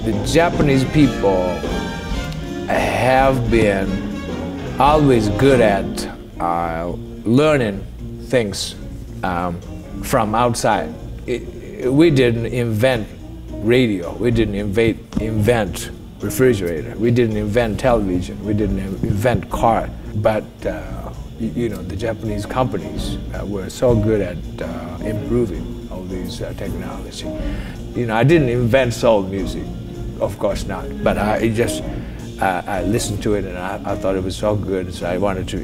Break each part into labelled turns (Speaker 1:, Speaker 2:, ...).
Speaker 1: The Japanese people have been always good at learning things from outside. We didn't invent radio, we didn't invent refrigerator, we didn't invent television, we didn't invent car, but you know, the Japanese companies were so good at improving all these technology. You know, I didn't invent soul music, of course not, but I listened to it and I thought it was so good, so I wanted to,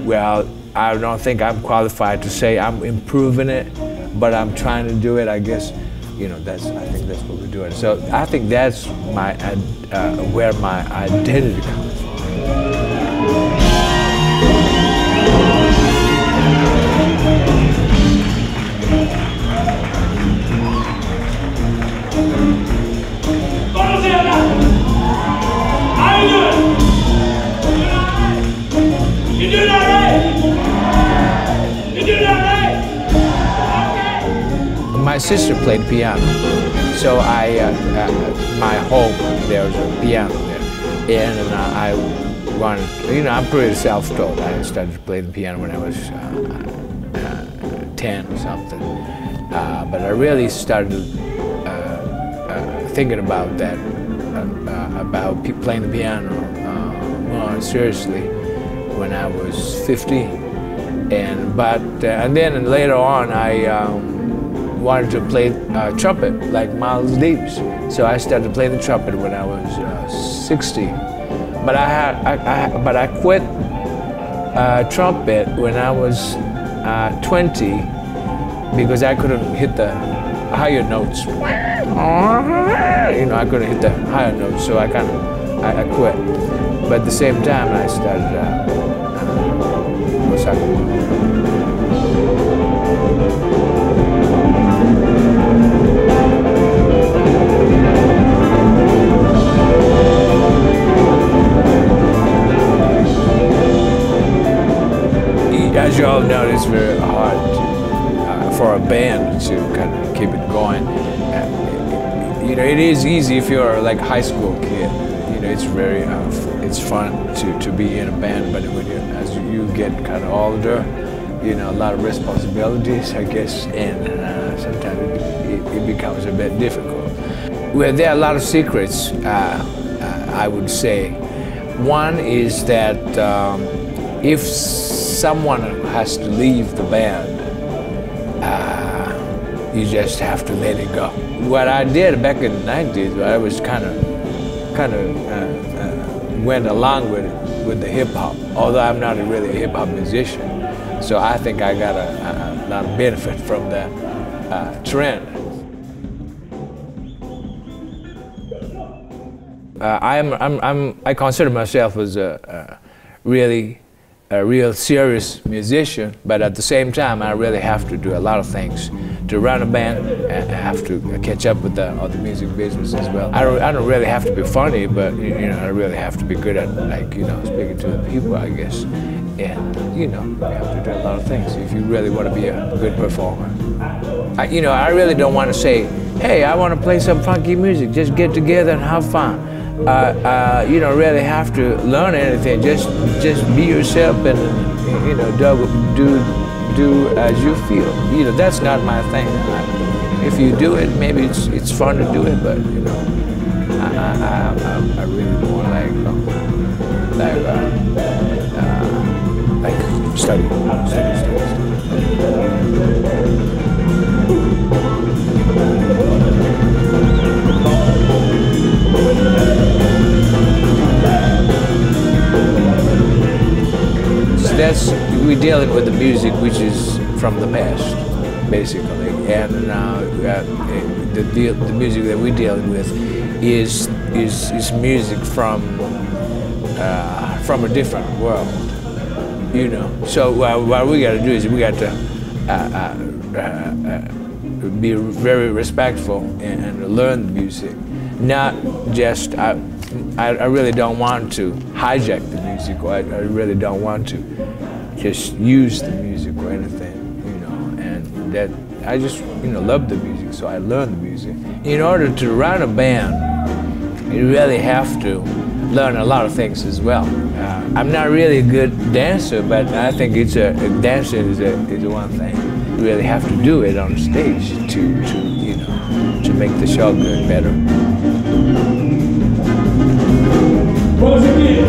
Speaker 1: well, I don't think I'm qualified to say I'm improving it, but I'm trying to do it, I guess. You know, I think that's what we're doing. So I think that's where my identity comes from.
Speaker 2: How you doing? You doing all right? You doing all right?
Speaker 1: My sister played piano, so my home, there was a piano there, and I wanted, you know, I'm pretty self-taught. I started playing the piano when I was 10 or something, but I really started thinking about that, about playing the piano more seriously when I was 15, and then later on I wanted to play trumpet like Miles Davis, so I started playing the trumpet when I was 16. But I quit trumpet when I was 20 because I couldn't hit the higher notes. You know, I couldn't hit the higher notes, so I quit. But at the same time, I started Osaka Monaurail. As you all know, it's very hard for a band to kind of keep it going. You know, it is easy if you're like a high school kid. You know, it's very, it's fun to be in a band, but as you get kind of older, you know, a lot of responsibilities, I guess, and sometimes it becomes a bit difficult. Well, there are a lot of secrets, I would say. One is that if someone has to leave the band, you just have to let it go. What I did back in the 90s, I was kind of went along with the hip hop, although I'm not really a hip hop musician. So I think I got a lot of benefit from that trend. I consider myself as a real serious musician, but at the same time, I really have to do a lot of things to run a band, and I have to catch up with the music business as well. I don't really have to be funny, but you know, I really have to be good at, like, you know, speaking to the people, I guess. And you know, you have to do a lot of things if you really want to be a good performer. You know, I really don't want to say, hey, I want to play some funky music, just get together and have fun. You don't really have to learn anything. Just be yourself and, you know, do as you feel. You know, that's not my thing. If you do it, maybe it's fun to do it, but you know, I really more like study. We're dealing with the music which is from the past, basically, and the music that we're dealing with is music from a different world, you know. So what we got to do is we got to be very respectful and learn the music, not just. I really don't want to hijack the music, or I really don't want to just use the music or anything, you know, and that I just, you know, love the music, so I learned the music. In order to run a band, you really have to learn a lot of things as well. I'm not really a good dancer, but I think dancing is one thing. You really have to do it on stage to make the show good better.
Speaker 2: Positive.